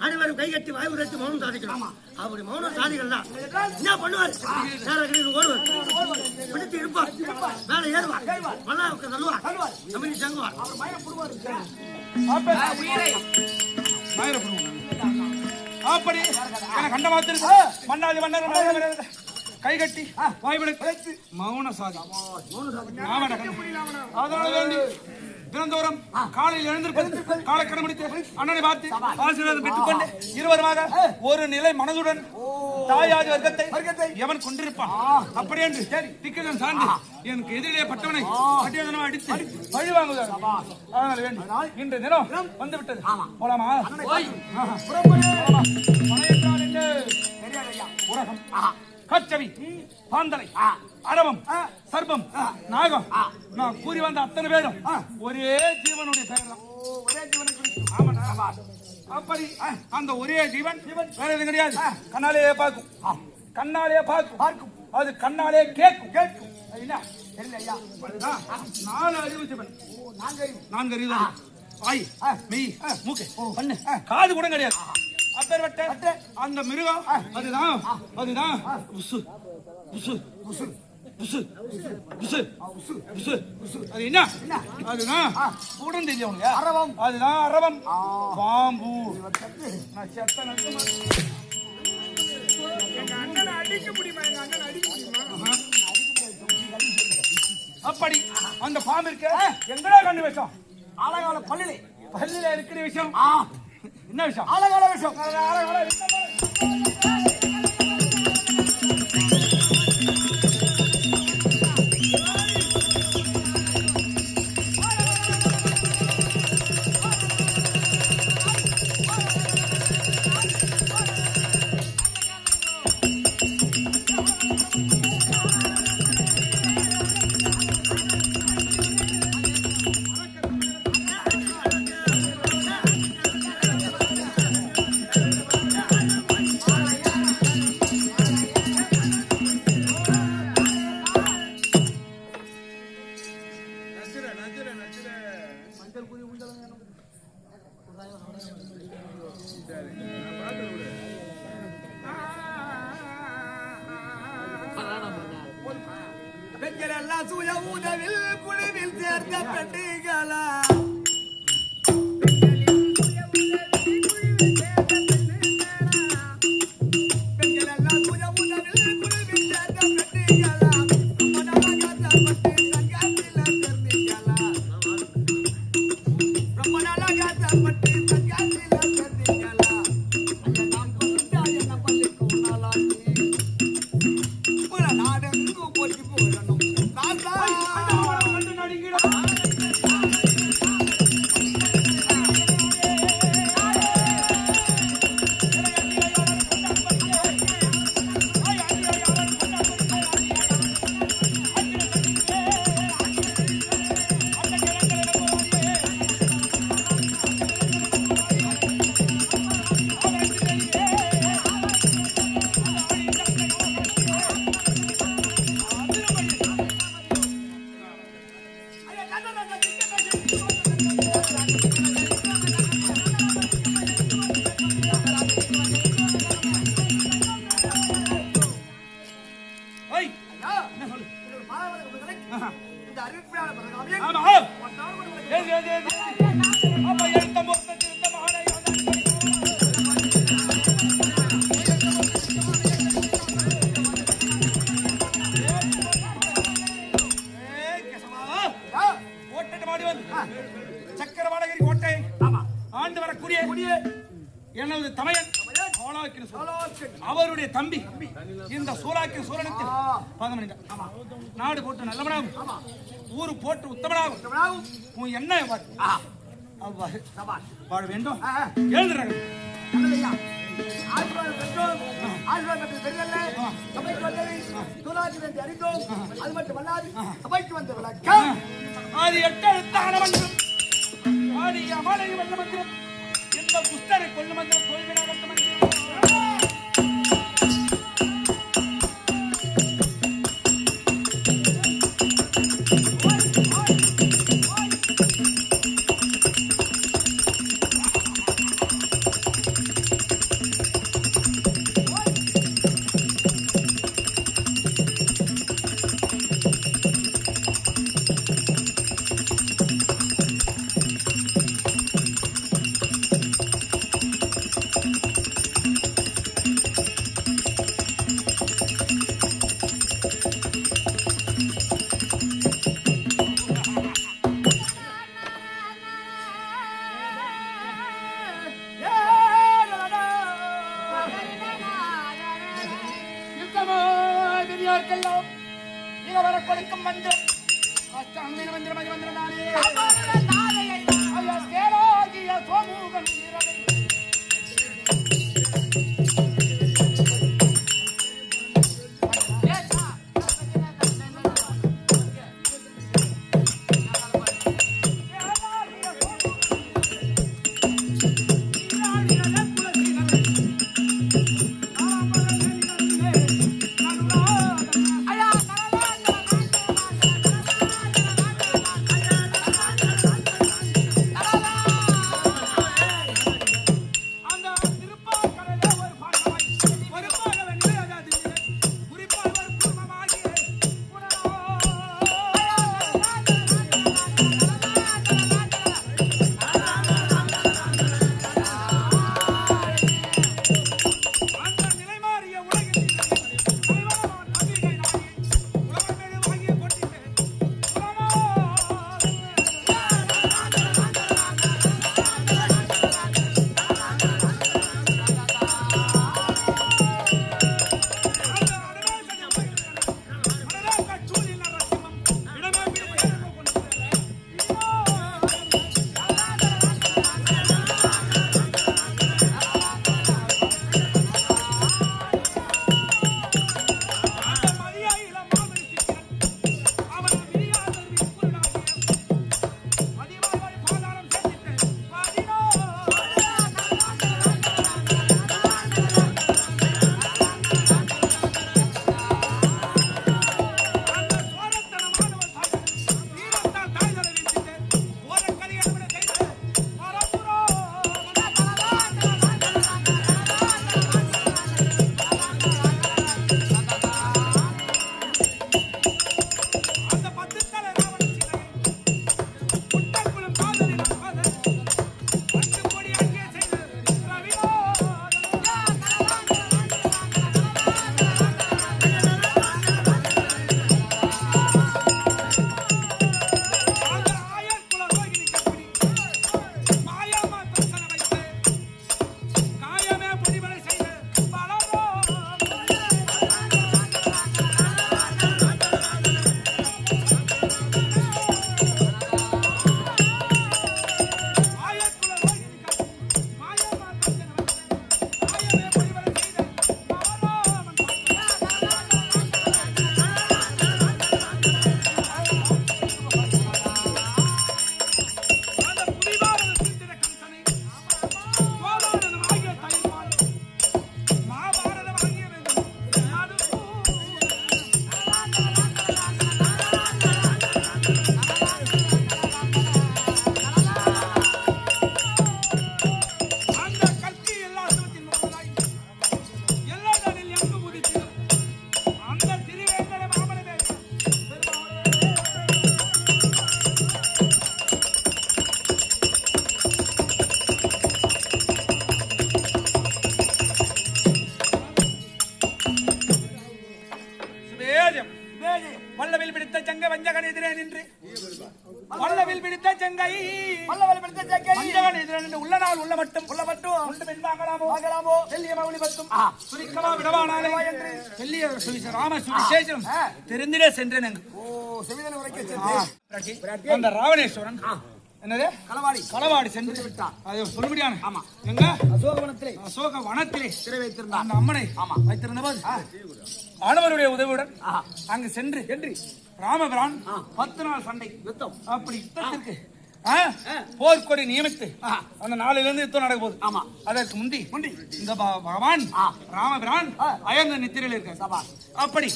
அனைவரும் கை கட்டி வாய் உரைத்து மௌனம் சாதிக்கணும். அப்படி மௌனம் சாதிக்கலாம் என்ன பண்ணுவார்? ஓடுவார், பிடித்து இருப்பார், மேல ஏறுவார், மல்லாவுக்கு தள்ளுவார், தமிழ் தங்குவார். அப்படி கண்ட மாத்திருக்கு மன்னாதி மன்னர் கை கட்டி வாய்விடத்து மௌன சாதி. அதனால வேண்டி தினந்தோறும் காலையில் எழுந்திருப்பது, காலை கடமைத்து அண்ணனை பார்த்து ஆசீர்வாதம் பெற்றுக்கொண்டு இருவருமாக ஒரு நிலை மனதுடன் தாயாதி வர்க்கத்தை எவன் கொண்டிருப்பான் அப்படி என்று திக்கன் சார்ந்து எனக்கு எதிரிலே பட்டவனை அடியதனமா அடித்து பழி வாங்குவார். அதனால வேண்டி இன்று தினம் வந்துவிட்டது. போலாமா? உலகம் கச்சவி பாந்தலை அரவம் சர்பம் நாகம் நான் கூறி வந்த அத்தனை பேரும் ஒரே ஜீவனுடைய பெயர் தான். ஒரே ஜீவனுக்கு அப்படி அந்த ஒரே ஜீவன் வேற எதுவும் கிடையாது. கண்ணாலே பார்க்கும், கண்ணாலே பார்க்கும், அது கண்ணாலே கேட்கும். நாலு அறிவு ஜீவன், நான்கு அறிவு வாய் மெய் மூக்கு கண்ணு காது கூட கிடையாது. அப்பேற்பட்ட அந்த மிருகம் அதுதான் உசு உசு உசு உசு உசு உசு உசு அது என்ன? அதுதான் கூடம் தெரியும் உனக்கு. அரவம், அதுதான் அரவம். பாம்பு அப்படி அந்த பாம்பு இருக்க எங்கடா கண்டு விஷம்? ஆலகால பல்லில இருக்கிற விஷயம். என்ன விஷயம்? ஆலகால விஷயம். பெண்களெல்லாம் சுய உதவில் குழுவில் சேர்ந்த பெண்களா சக்கரவாடகிரி கோட்டை ஆண்டு வரக்கூடிய எனது தமையன் அவருடைய தம்பி இந்த சூலாக்கிய சூரணத்தில் நாடு போட்டு நல்லவனாகும், ஊரு போட்டு உத்தமனாகும், உன் என்ன வாழ வேண்டும். எழுதுறாங்க அது எட்டெழுத்தான மந்திரம், ஆடிய அமலை வந்த மந்திரம், இந்த புஸ்தரை கொல்ல மந்திரம், தோல்வியான மந்திரம். பல்லவல் பிடித்த சேக்கை மஞ்சவன் எதிரண்டு உள்ள நாள் உள்ள மட்டும் உண்டு பெண் வாங்கலாமோ வெள்ளிய மௌலி பத்தும் சுரிக்கமா விடவானாலே வெள்ளிய சுவிசேஷம் ராம சுவிசேஷம் தெரிந்திடே சென்றேன். செவிதல் உரைக்க சென்று அந்த ராவணேஸ்வரன் என்னது களவாடி சென்று விட்டார். அது சொல்லுபடியான எங்க அசோக வனத்திலே சிறை வைத்திருந்த அந்த அம்மனை வைத்திருந்த போது ஆடவருடைய உதவியுடன் அங்கு சென்று ராமபிரான் 10 நாள் சண்டை யுத்தம் அப்படி யுத்தத்திற்கு போர்க்கொடி நியமித்து அந்த நாளிலிருந்து யுத்தம் நடக்க போகுது. அதற்கு முந்தி இந்த பகவான் ராமபிரான் அயர்ந்த நித்திரையில் இருக்க அப்படி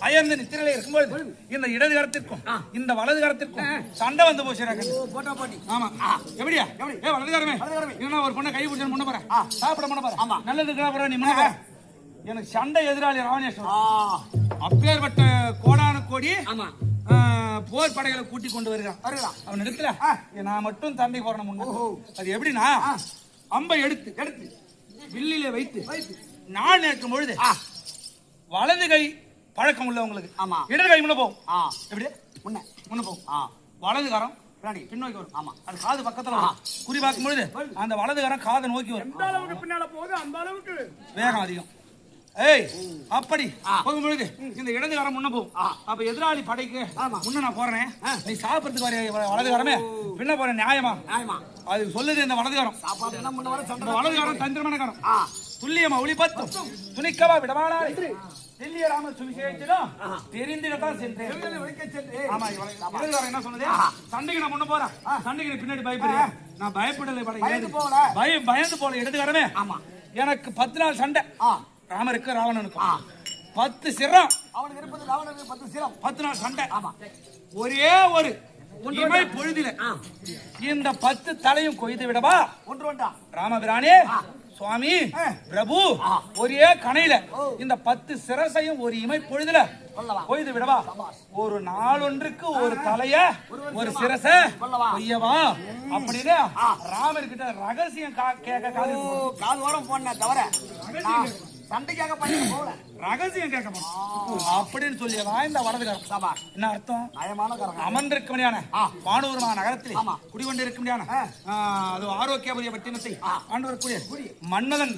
அயர்ந்த நித்திரையில் இருக்கும்போது இந்த இடது கரத்திற்கும் இந்த வலது கரத்திற்கும் சண்டை வந்து போச்சு. ஆமா எப்படியா வலது கரமே என்ன ஒரு பொண்ணை கை பிடிச்சு முன்ன போற சாப்பிட முன்ன போற நல்லது போற நீ முன்ன போற எனக்கு சண்டை எதிராளி ராவணேஸ்வரன் அப்பேற்பட்ட கோடான கோடி போர் படைகளை கூட்டி கொண்டு வருகிறான். அவன் இடத்துல நான் மட்டும் தம்பி போறேன் முன்ன. அது எப்படின்னா அம்பை எடுத்து வில்லிலே வைத்து நாள் நேற்றும் பொழுது வலது கை பழக்கம் உள்ளவங்களுக்கு இடது கை முன்ன போகும். எப்படி முன்ன போகும். வலது கரம் பின்னோக்கி வரும். அது காது பக்கத்துல குறி பார்க்கும் பொழுது அந்த வலது கரம் காதை நோக்கி வரும். பின்னால போகுது அந்த அளவுக்கு வேகம் அதிகம். அப்படி போகும்பொழுது இந்த இடதுகாரம் முன்ன போகும். அப்ப எதிராளி படைக்கு முன்ன நான் போறேன், நீ சாப்பிடறதுக்கு வலதுகாரமே பின்ன போற நியாயமா? அது சொல்லுது இந்த வலதுகாரம். வலதுகாரம் தந்திரமான காரம் துல்லியமா ஒளி பத்தும் துணிக்கவா விடவானா தில்லிய ராம சுவிசேஷம் தெரிந்திடத்தான் சென்றேன். என்ன சொன்னது? சண்டைக்கு நான் முன்ன போறேன், சண்டைக்கு நீ பின்னாடி பயப்படுறேன். நான் பயப்படலை, பயந்து போல இடதுகாரமே. எனக்கு 10 நாள் சண்டை ராமருக்கு ராவணனுக்கும் 10 சிரம். அவனுக்கு இருப்பது ராவணனுக்கு 10 சிரம். 10 நாள் சண்டை. ஒரே ஒரு இமை பொழுதில இந்த 10 தலையும் கொய்து விடவா? ஒன்று ராமபிரானே சுவாமி பிரபு ஒரே கணையில இந்த 10 சிரசையும் ஒரு இமை பொழுதுல கொய்து விடவா? ஒரு நாளொன்றுக்கு ஒரு தலைய ஒரு சிரச கொய்யவா அப்படின்னு ராமர்கிட்ட ரகசியம் கேட்க காது வரம் போன தவிர சண்டைக்காக பண்ணி போல ரகசியம் கேட்க போறோம் அப்படின்னு சொல்லியதான் இந்த வலதுகாரம். என்ன அர்த்தம்? அமர்ந்திருக்க முடியான வானூர் நகரத்தில் குடிகொண்டிருக்க முடியான அது ஆரோக்கியபுரிய பட்டினத்தை ஆண்டு வரக்கூடிய மன்மதன்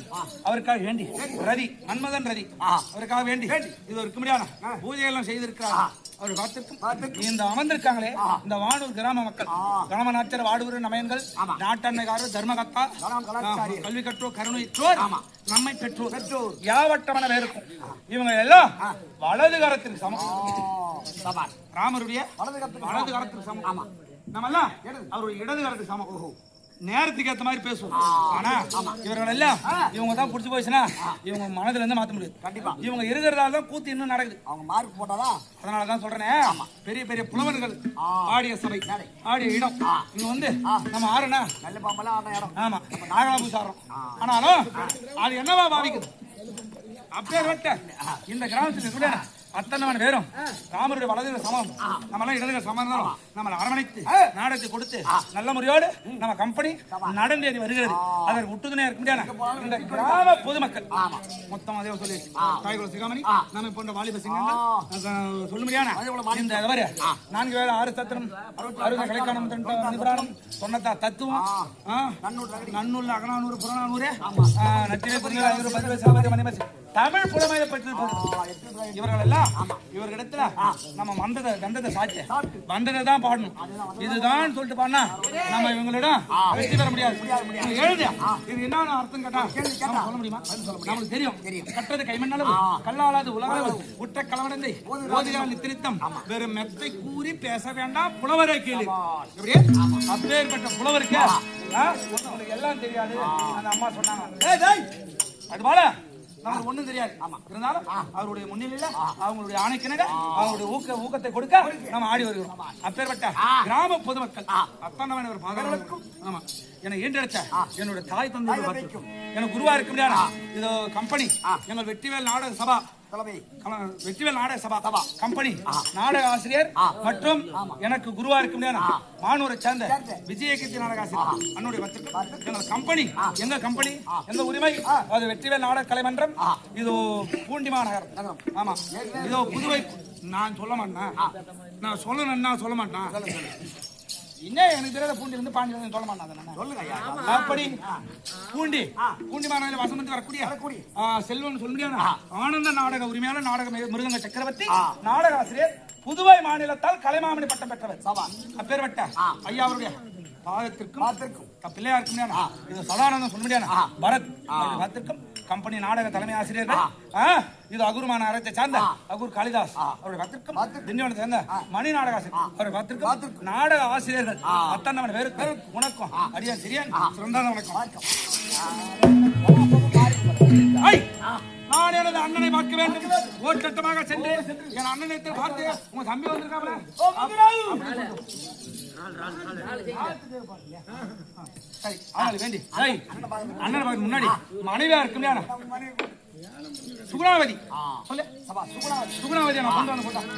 அவருக்காக வேண்டி ரதி மன்மதன் ரதி அவருக்காக வேண்டி இது இருக்க முடியான பூஜை எல்லாம் செய்திருக்கிறார். அவர் பார்த்திருக்கும் இந்த அமர்ந்திருக்காங்களே இந்த வானூர் கிராம மக்கள் கிராம நாச்சர் வாடூர் நமையன்கள் நாட்டன்மைக்காரர் தர்மகத்தா கல்வி கற்றோர் கருணைற்றோர் நம்மை பெற்றோர் யாவட்டமான பேருக்கும் இவங்க எல்லாம் வலது கரத்திற்கு சமம். ராமருடைய வலது கரத்திற்கு சமம். நம்ம எல்லாம் அவருடைய இடது கரத்துக்கு சமம். நேரத்துக்கு ஏற்ற மாதிரி பேசுவோம். ஆனா இவர்கள் எல்லாம் இவங்க தான் புடிச்சு போயிடுச்சுன்னா இவங்க மனதுல இருந்து மாத்த முடியாது. கண்டிப்பா இவங்க இருக்கிறதால தான் கூத்து இன்னும் நடக்குது. அவங்க மார்க் போட்டாதான். அதனாலதான் சொல்றேன், பெரிய பெரிய புலவர்கள் ஆடிய சபை ஆடிய இடம் இங்க வந்து நம்ம ஆறுனா நல்ல பாம்பெல்லாம் ஆடின இடம். ஆமா நாகலாபூசி ஆடுறோம். ஆனாலும் அது என்னவா பாவிக்குது? அப்படியே வெட்ட இந்த கிராமத்துக்கு கூட அத்தனை பேரும் ராமருடைய வலது சமம், நம்ம எல்லாம் இடதுல சமம் இருந்தாலும் நம்ம அரவணைத்து நாடகத்தை கொடுத்து நல்ல முறையோடு நம்ம கம்பெனி நடந்தேறி வருகிறது. அதற்கு உட்டுதுணையா இருக்க முடியாது இந்த கிராம பொதுமக்கள் மொத்தம் அதே சொல்லி தாய்குல சிகாமணி நம்ம போன்ற வாலிப சிங்கங்கள் சொல்ல முடியான இந்த 4 வேளை 6 சத்திரம் 60 கலைக்கானம் நிபுணம் சொன்னதா தத்துவம் நன்னூல் அகநானூறு புறநானூறு நச்சிலை பதினேழு 10 மணிமசி தமிழ் புலமையை பற்றி இவர்கள் எல்லாம் இவர்களிடத்துல நம்ம கந்தத்தை சாட்சி வந்ததை தான் பாடணும். இதுதான் சொல்லிட்டு பாடினா நம்ம இவங்களிடம் வெற்றி பெற முடியாது. எழுதியா இது என்ன அர்த்தம் கேட்டா சொல்ல முடியுமா? நமக்கு தெரியும். கட்டது கைமண்ணளவு கல்லாளாது உலகளவு உற்ற கலவடந்தை ஓதியால் நித்திரித்தம் வெறும் மெத்தை கூறி பேச வேண்டாம் புலவரை கேளு. எப்படியே அப்பேற்பட்ட புலவருக்கு உங்களுக்கு எல்லாம் தெரியாது. அந்த அம்மா சொன்னாங்க அது போல நமக்கு ஒண்ணும் தெரியாது. இருந்தாலும் அவருடைய முன்னிலையில அவங்களுடைய ஆணைக்கிணங்க அவருடைய ஊக்கத்தை கொடுக்க நம்ம ஆடி வருகிறோம். அப்பேற்பட்ட கிராம பொதுமக்கள் அத்தனை ஒரு பாதங்களுக்கும் ஆமா என்னை ஈன்றெடுத்த என்னுடைய தாய் தந்தை எனக்கு குருவா இருக்க முடியாது. இது கம்பெனி எங்கள் வெற்றிவேல் நாடக சபா வெற்றிவேல் நாடக சபா கம்பெனி நாடக ஆசிரியர் மற்றும் எனக்கு குருவா இருக்க முடியாது மானூரை சேர்ந்த விஜயகீர்த்தி நாடக ஆசிரியர் அன்னுடைய எங்கள் கம்பெனி எங்க கம்பெனி எங்க உரிமை அது வெற்றிவேல் நாடக கலைமன்றம். இது பூண்டிமா நகரம். ஆமா இதோ புதுவை. நான் சொல்ல மாட்டேன், நான் சொல்லணும்னா சொல்ல மாட்டேன். என்ன எனக்கு தெரியாத பூண்டி இருந்து பாண்டி வந்து சொல்ல மாட்டாங்க. சொல்லுங்க ஐயா. அப்படி பூண்டி மாநகரில் வசமத்து வரக்கூடிய செல்வன் சொல்ல முடியாது ஆனந்த நாடக உரிமையாளர் நாடக மிருதங்க சக்கரவர்த்தி நாடக ஆசிரியர் புதுவை மாநிலத்தால் கலைமாமணி பட்டம் பெற்றவர். அப்பேர்வட்ட ஐயா அவருடைய பாதத்திற்கும் பிள்ளையாருக்கும் இது சதானந்தம் சொல்ல முடியாது பரத் பாத்திற்கும் கம்பெனி நாடக தலைமை ஆசிரியர்கள் இது அகுருமான அரசை சார்ந்த அகுர் காளிதாஸ் அவருடைய பத்திற்கும் திண்டிவனத்தை சேர்ந்த மணி நாடக ஆசிரியர் அவருடைய பத்திற்கும் நாடக ஆசிரியர்கள் அத்தனை பேருக்கு உனக்கும் அடியான் சிறியான் சிறந்தான வணக்கம். நான் எனது அண்ணனை பார்க்க வேண்டும். ஓட்டமாக சென்று என் அண்ணனை பார்த்து உங்க தம்பி வந்திருக்காங்களே வேண்டி அண்ணனை பார்க்க முன்னாடி மனைவியா இருக்கும் சுகுணாவதி சொல்லு சுகுணாவதி நான் கொண்டு வந்து போட்டேன்.